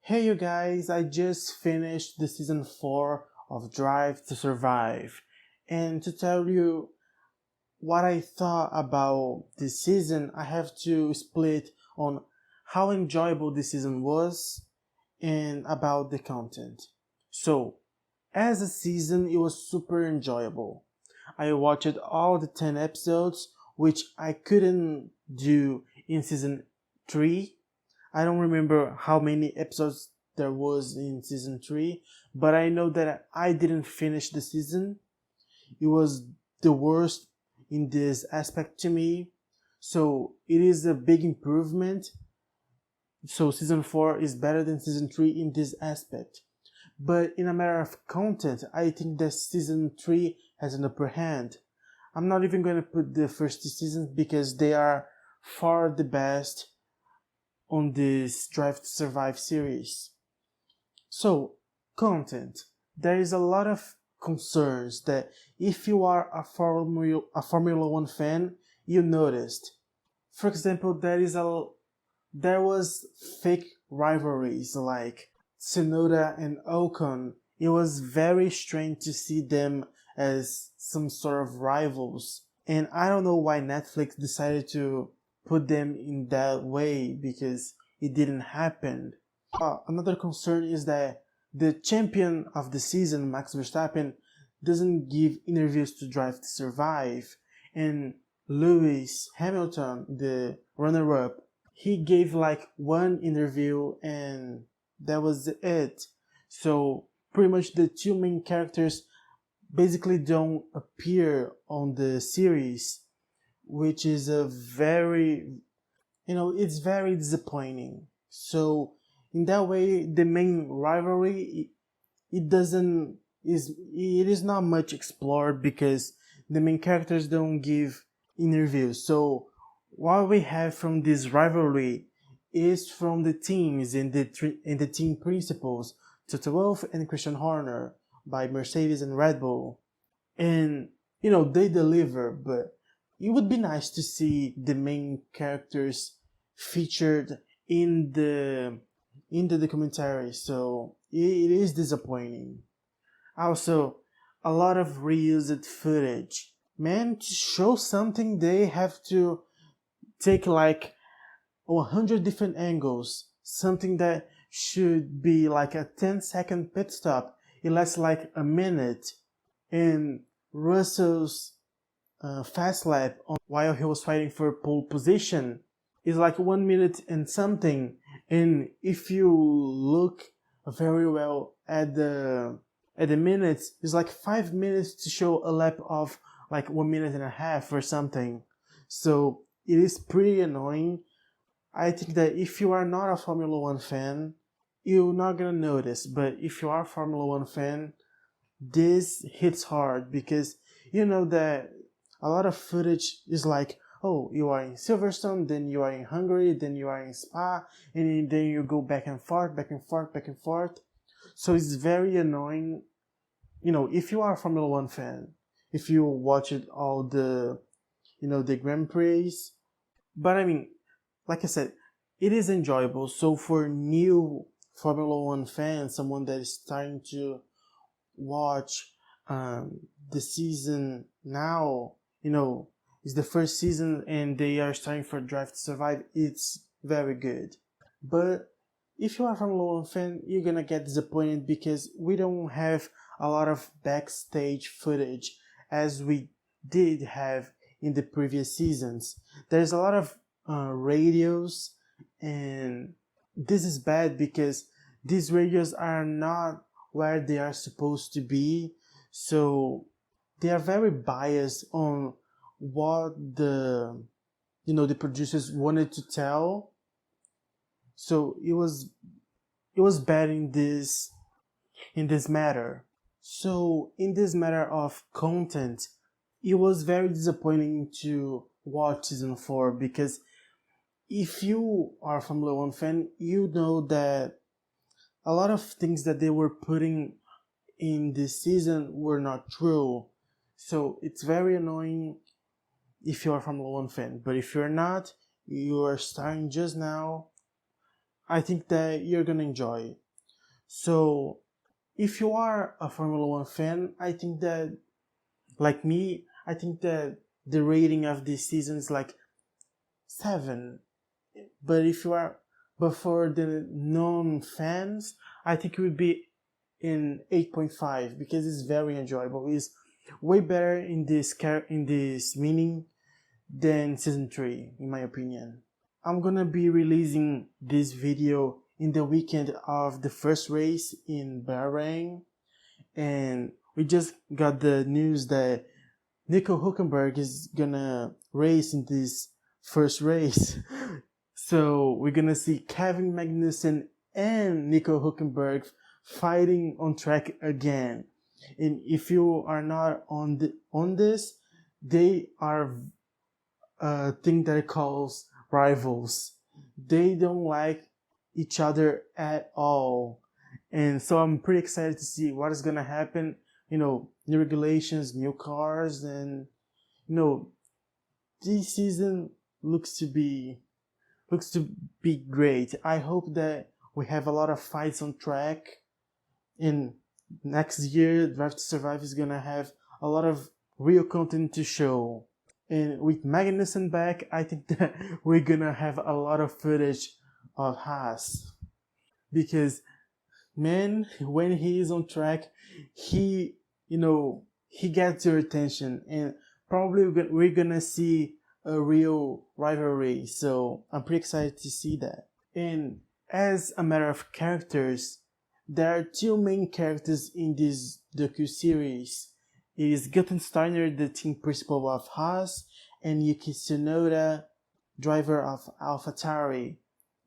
Hey you guys, I just finished the season 4 of Drive to Survive. And to tell you what I thought about this season, I have to split on how enjoyable this season was and about the content. So, as a season, it was super enjoyable. I watched all the 10 episodes, which I couldn't do in season 3. I don't remember how many episodes there was in season 3, but I know that I didn't finish the season. It was the worst in this aspect to me. So it is a big improvement. So season 4 is better than season 3 in this aspect. But in a matter of content, I think that season 3 has an upper hand. I'm not even going to put the first 2 seasons because they are far the best on this Drive to Survive series. So, content. There is a lot of concerns that if you are a Formula One fan, you noticed. For example, there was fake rivalries like Tsunoda and Ocon. It was very strange to see them as some sort of rivals. And I don't know why Netflix decided to put them in that way because it didn't happen. Another concern is that the champion of the season, Max Verstappen, doesn't give interviews to Drive to Survive, and Lewis Hamilton, the runner-up, he gave like one interview and that was it. So pretty much the two main characters basically don't appear on the series, which is a very, it's very disappointing. So in that way, the main rivalry, it is not much explored because the main characters don't give interviews. So what we have from this rivalry is from the teams and the team principals, Toto Wolff and Christian Horner by Mercedes and Red Bull. And they deliver, but it would be nice to see the main characters featured in the documentary. So it is disappointing. Also, a lot of reused footage. Man, to show something they have to take like 100 different angles. Something that should be like a 10-second pit stop, it lasts like a minute. And Russell's fast lap while he was fighting for pole position is like 1 minute and something. And if you look very well at the minutes, it's like 5 minutes to show a lap of like 1 minute and a half or something. So it is pretty annoying. I think that if you are not a Formula One fan, you're not gonna notice. But if you are a Formula One fan, this hits hard because you know that a lot of footage is like, oh, you are in Silverstone, then you are in Hungary, then you are in Spa, and then you go back and forth, back and forth, back and forth. So it's very annoying. If you are a Formula One fan, if you watch it all the Grand Prix, but I mean, like I said, it is enjoyable. So for new Formula One fans, someone that is starting to watch the season now, it's the first season and they are starting for Drive to Survive, it's very good. But if you are a Formula One fan, you're gonna get disappointed because we don't have a lot of backstage footage as we did have in the previous seasons. There's a lot of radios, and this is bad because these radios are not where they are supposed to be. So they are very biased on what the producers wanted to tell. So it was bad in this matter. So in this matter of content, it was very disappointing to watch season 4 because if you are a Formula One fan, you know that a lot of things that they were putting in this season were not true. So it's very annoying if you're a Formula One fan. But if you're not, you are starting just now, I think that you're gonna enjoy. So if you are a Formula One fan, I think that, like me, I think that the rating of this season is like 7. But if you are, but for the non-fans, I think it would be in 8.5 because it's very enjoyable. It's way better in this meaning than season 3, in my opinion. I'm gonna be releasing this video in the weekend of the first race in Bahrain, and we just got the news that Nico Hülkenberg is gonna race in this first race. So we're gonna see Kevin Magnussen and Nico Hülkenberg fighting on track again. And if you are not on this, they are a thing that it calls rivals. They don't like each other at all. And so I'm pretty excited to see what is gonna happen. New regulations, new cars, and this season looks to be great. I hope that we have a lot of fights on track. In next year, Drive to Survive is gonna have a lot of real content to show. And with Magnussen back, I think that we're gonna have a lot of footage of Haas. Because, man, when he is on track, he gets your attention. And probably we're gonna see a real rivalry. So I'm pretty excited to see that. And as a matter of characters, there are 2 main characters in this docu-series. It is Gunther Steiner, the team principal of Haas, and Yuki Tsunoda, driver of AlphaTauri.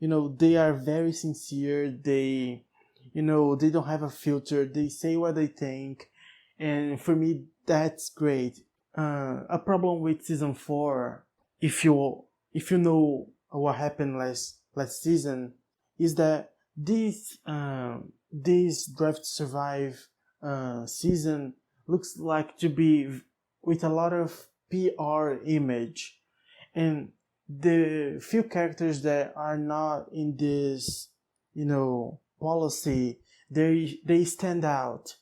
They are very sincere. They don't have a filter. They say what they think. And for me, that's great. A problem with season 4, if you know what happened last season, is that this Drive to Survive season looks like to be with a lot of PR image, and the few characters that are not in this policy, they stand out,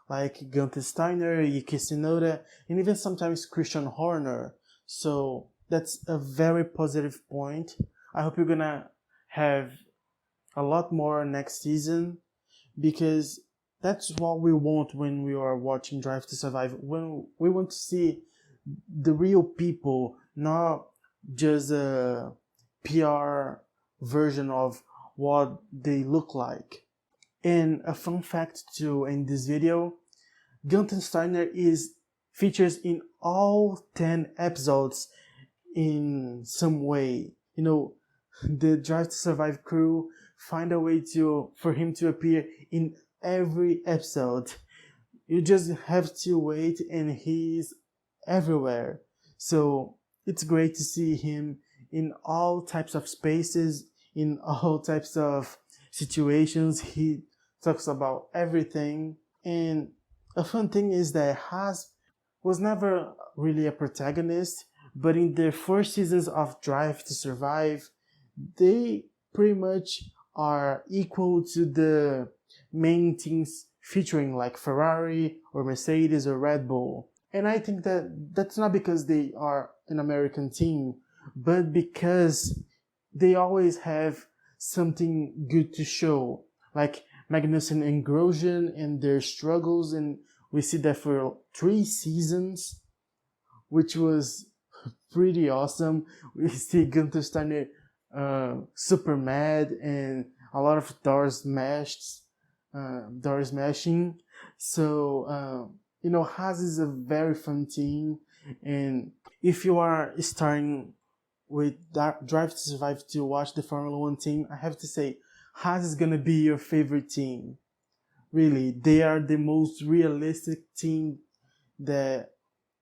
like Gunther Steiner, Yuki Tsunoda, and even sometimes Christian Horner. So that's a very positive point. I hope you're gonna have a lot more next season, because that's what we want when we are watching Drive to Survive. When we want to see the real people, not just a PR version of what they look like. And a fun fact to end this video, Gunther Steiner features in all 10 episodes in some way. The Drive to Survive crew find a way for him to appear in every episode. You just have to wait, and he's everywhere. So it's great to see him in all types of spaces, in all types of situations. He talks about everything. And a fun thing is that Haas was never really a protagonist, but in the 4 seasons of Drive to Survive, they pretty much are equal to the main teams featuring, like Ferrari or Mercedes or Red Bull. And I think that that's not because they are an American team, but because they always have something good to show, like Magnussen and Grosjean and their struggles, and we see that for 3 seasons, which was pretty awesome. We see Gunther Steiner super mad, and a lot of doors smashing. So Haas is a very fun team, and if you are starting with Drive to Survive to watch the Formula One team, I have to say Haas is gonna be your favorite team. Really, they are the most realistic team that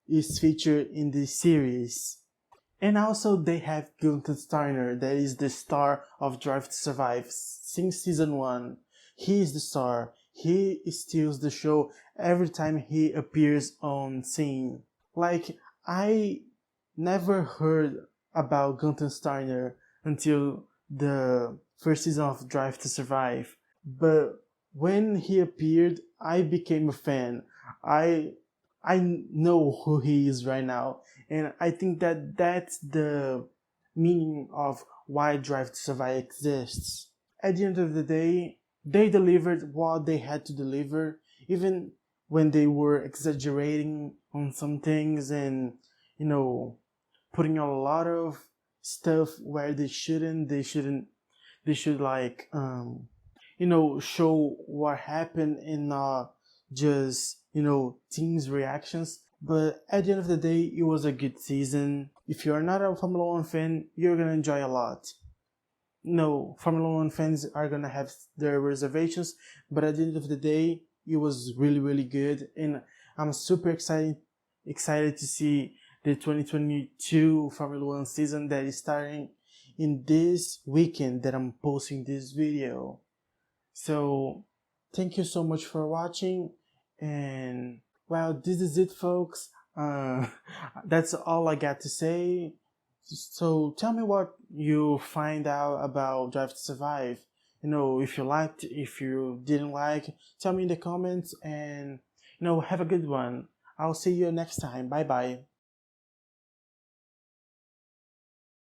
is featured in this series. And also they have Gunther Steiner, that is the star of Drive to Survive since season 1. He is the star. He steals the show every time he appears on scene. Like, I never heard about Gunther Steiner until the first season of Drive to Survive. But when he appeared, I became a fan. I I know who he is right now, and I think that that's the meaning of why Drive to Survive exists. At the end of the day, they delivered what they had to deliver, even when they were exaggerating on some things and, you know, putting a lot of stuff where they shouldn't. They should like show what happened and not just teams reactions. But at the end of the day, it was a good season. If you're not a Formula One fan, you're gonna enjoy a lot. No, Formula One fans are gonna have their reservations, but at the end of the day, it was really really good, and I'm super excited to see the 2022 Formula One season that is starting in this weekend that I'm posting this video. So thank you so much for watching, and well, this is it, folks. That's all I got to say. So tell me what you find out about Drive to Survive. If you liked, if you didn't like, tell me in the comments, and have a good one. I'll see you next time. Bye bye.